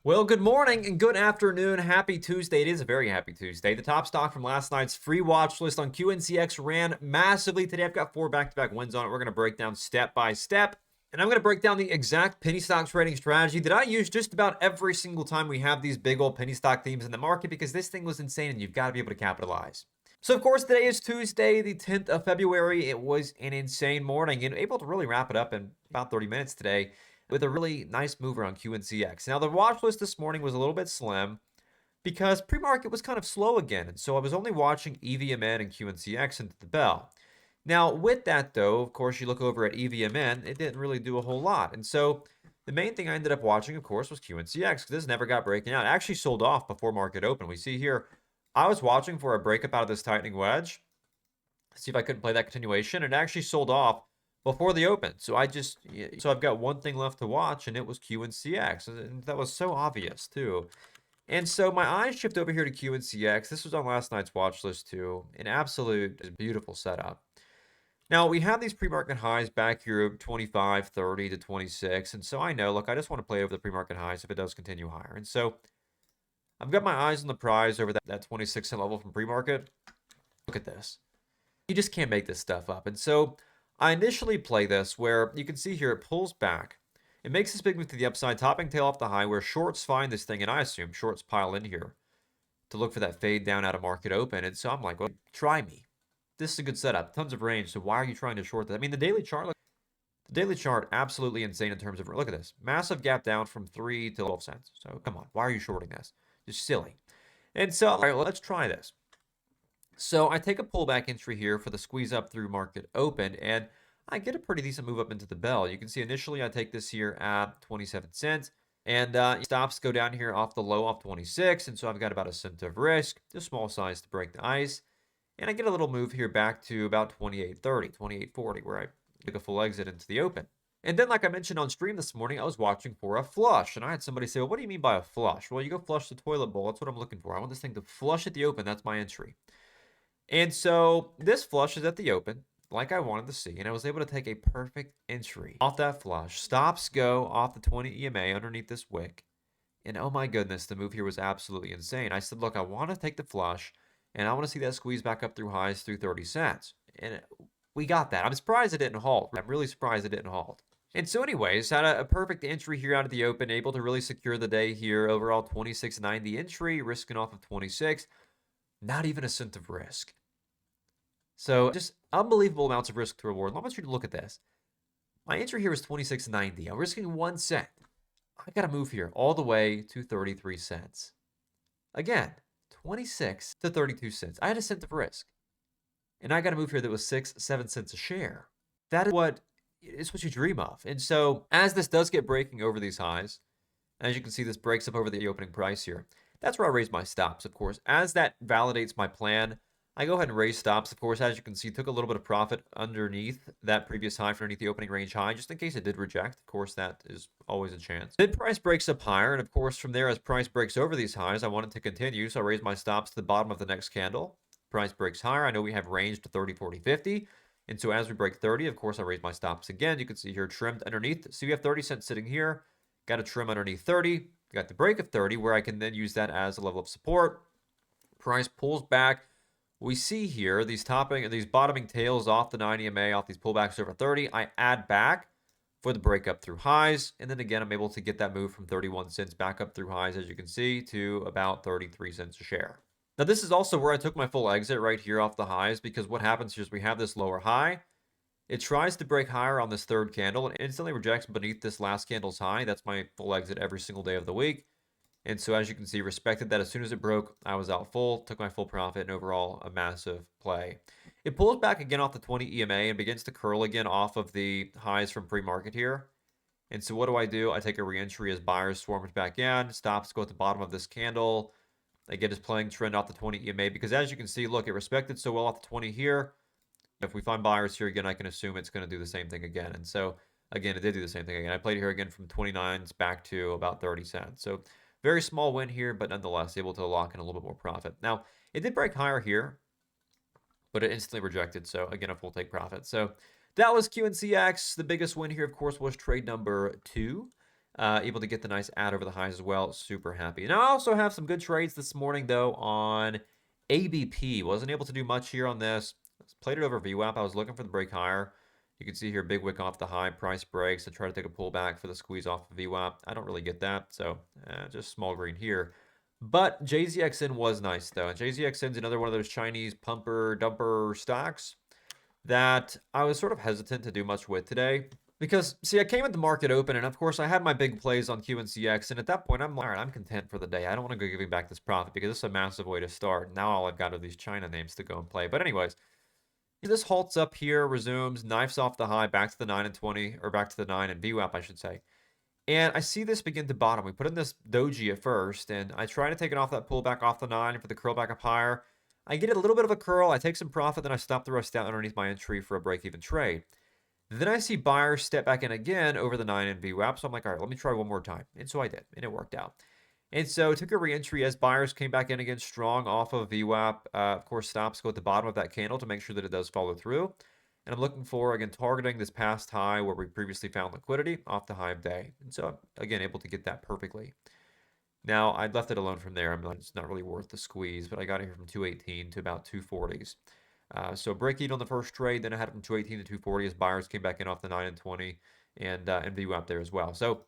Well, good morning and good afternoon. Happy Tuesday. It is a very happy Tuesday. The top stock from last night's free watch list on QNCX ran massively today. I've got 4 back-to-back wins on it. We're going to break down step by step. And I'm going to break down the exact penny stock trading strategy that I use just about every single time we have these big old penny stock themes in the market, because this thing was insane and you've got to be able to capitalize. So, of course, today is Tuesday, the 10th of February. It was an insane morning and able to really wrap it up in about 30 minutes today with a really nice mover on QNCX. Now, the watch list this morning was a little bit slim because pre-market was kind of slow again, and so I was only watching EVMN and QNCX into the bell. Now, with that, though, of course, you look over at EVMN, it didn't really do a whole lot. And so the main thing I ended up watching, of course, was QNCX, because this never got breaking out. It actually sold off before market open. We see here, I was watching for a breakup out of this tightening wedge, see if I couldn't play that continuation. It actually sold off before the open. So I've got one thing left to watch, and it was QNCX. And that was so obvious, too. And so my eyes shift over here to QNCX. This was on last night's watch list, too. An absolute beautiful setup. Now, we have these pre-market highs back here, 25, 30 to 26. And so I know, look, I just want to play over the pre-market highs if it does continue higher. And so I've got my eyes on the prize over that 26 cent level from pre-market. Look at this. You just can't make this stuff up. And so I initially play this where you can see here it pulls back. It makes this big move to the upside, topping tail off the high, where shorts find this thing, and I assume shorts pile in here to look for that fade down out of market open. And so I'm like, well, try me. This is a good setup. Tons of range. So why are you trying to short that? I mean, the daily chart, absolutely insane in terms of, look at this. Massive gap down from 3 to 12 cents. So come on, why are you shorting this? Just silly. And so, all right, well, let's try this. So I take a pullback entry here for the squeeze up through market open, and I get a pretty decent move up into the bell. You can see initially I take this here at 27 cents, and stops go down here off the low off 26, and so I've got about a cent of risk, just small size to break the ice. And I get a little move here back to about 28.30, 28.40, where I took a full exit into the open. And then, like I mentioned on stream this morning, I was watching for a flush, and I had somebody say, well, what do you mean by a flush? Well, you go flush the toilet bowl. That's what I'm looking for. I want this thing to flush at the open. That's my entry. And so this flush is at the open, like I wanted to see, and I was able to take a perfect entry off that flush. Stops go off the 20 EMA underneath this wick. And oh my goodness, the move here was absolutely insane. I said, look, I want to take the flush, and I want to see that squeeze back up through highs through 30 cents. And we got that. I'm surprised it didn't halt. I'm really surprised it didn't halt. And so anyways, had a perfect entry here out of the open, able to really secure the day here. Overall 26.90 entry, risking off of 26. Not even a cent of risk. So just unbelievable amounts of risk to reward. I want you to look at this. My entry here is 26.90. I'm risking 1 cent. I got to move here all the way to 33 cents. Again, 26 to 32 cents. I had a cent of risk. And I got to move here that was 6, 7 cents a share. That is what you dream of. And so as this does get breaking over these highs, as you can see, this breaks up over the opening price here. That's where I raise my stops, of course. As that validates my plan, I go ahead and raise stops. Of course, as you can see, took a little bit of profit underneath that previous high, underneath the opening range high, just in case it did reject. Of course, that is always a chance. Bid price breaks up higher, and of course, from there, as price breaks over these highs, I want it to continue, so I raise my stops to the bottom of the next candle. Price breaks higher. I know we have range to 30, 40, 50. And so as we break 30, of course, I raise my stops again. You can see here trimmed underneath. So you have 30 cents sitting here. Got to trim underneath 30. Got the break of 30, where I can then use that as a level of support. Price pulls back. We see here these bottoming tails off the 90 EMA, off these pullbacks over 30. I add back for the breakup through highs. And then again, I'm able to get that move from 31 cents back up through highs, as you can see, to about 33 cents a share. Now, this is also where I took my full exit right here off the highs, because what happens here is we have this lower high. It tries to break higher on this third candle and instantly rejects beneath this last candle's high. That's my full exit every single day of the week. And so as you can see, respected that as soon as it broke, I was out full, took my full profit, and overall a massive play. It pulls back again off the 20 EMA and begins to curl again off of the highs from pre-market here. And so what do? I take a re-entry as buyers swarmed back in, stops go at the bottom of this candle. Again, is playing trend off the 20 EMA, because as you can see, look, it respected so well off the 20 here. If we find buyers here again, I can assume it's going to do the same thing again. And so, again, it did do the same thing again. I played here again from 29s back to about 30 cents. So, very small win here, but nonetheless, able to lock in a little bit more profit. Now, it did break higher here, but it instantly rejected. So, again, a full take profit. So, that was QNCX. The biggest win here, of course, was trade number 2. Able to get the nice ad over the highs as well. Super happy. And I also have some good trades this morning, though, on ABP. Wasn't able to do much here on this. Played it over VWAP. I was looking for the break higher. You can see here, big wick off the high, price breaks to try to take a pullback for the squeeze off of VWAP. I don't really get that, so just small green here. But JZXN was nice, though. And JZXN is another one of those Chinese pumper dumper stocks that I was sort of hesitant to do much with today. Because, see, I came at the market open, and of course, I had my big plays on QNCX, and at that point, I'm like, all right, I'm content for the day. I don't want to go giving back this profit because this is a massive way to start. Now all I've got are these China names to go and play. But anyways, this halts up here, resumes, knifes off the high, back to the 9 and 20, or back to the 9 and VWAP, I should say. And I see this begin to bottom. We put in this doji at first, and I try to take it off that pullback off the 9 for the curl back up higher. I get a little bit of a curl. I take some profit, then I stop the rest down underneath my entry for a break-even trade. Then I see buyers step back in again over the 9 and VWAP. So I'm like, all right, let me try one more time. And so I did, and it worked out. And so I took a re-entry as buyers came back in again strong off of VWAP. Of course, stops go at the bottom of that candle to make sure that it does follow through. And I'm looking for, again, targeting this past high where we previously found liquidity off the high of day. And so I'm, again, able to get that perfectly. Now, I left it alone from there. It's not really worth the squeeze, but I got it here from 218 to about 240s. So break even on the first trade, then I had it from 218 to 240 as buyers came back in off the 9 and 20 and VWAP there as well. So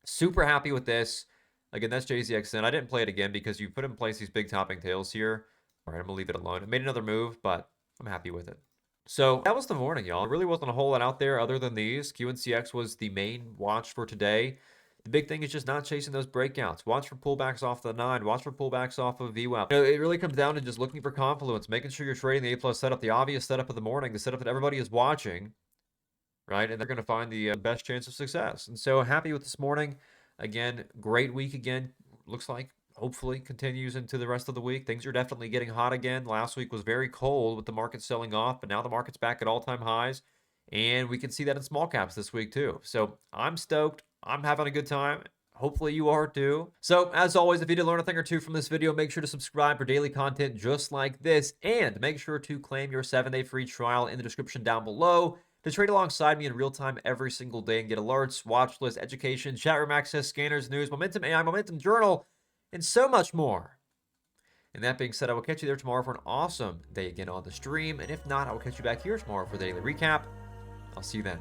super happy with this. Again, that's JZXN. I didn't play it again because you put in place these big topping tails here. All right, I'm going to leave it alone. I made another move, but I'm happy with it. So that was the morning, y'all. There really wasn't a whole lot out there other than these. QNCX was the main watch for today. The big thing is just not chasing those breakouts. Watch for pullbacks off the 9. Watch for pullbacks off of VWAP. You know, it really comes down to just looking for confluence, making sure you're trading the A-plus setup, the obvious setup of the morning, the setup that everybody is watching, right? And they're going to find the best chance of success. And so happy with this morning. Again, great week again. Looks like hopefully continues into the rest of the week. Things are definitely getting hot again. Last week was very cold with the market selling off, but now the market's back at all-time highs. And we can see that in small caps this week too. So I'm stoked. I'm having a good time. Hopefully you are too. So as always, if you did learn a thing or two from this video, make sure to subscribe for daily content just like this. And make sure to claim your 7-day free trial in the description down below to trade alongside me in real time every single day and get alerts, watch lists, education, chat room access, scanners, news, momentum AI, momentum journal, and so much more. And that being said, I will catch you there tomorrow for an awesome day again on the stream. And if not, I will catch you back here tomorrow for the daily recap. I'll see you then.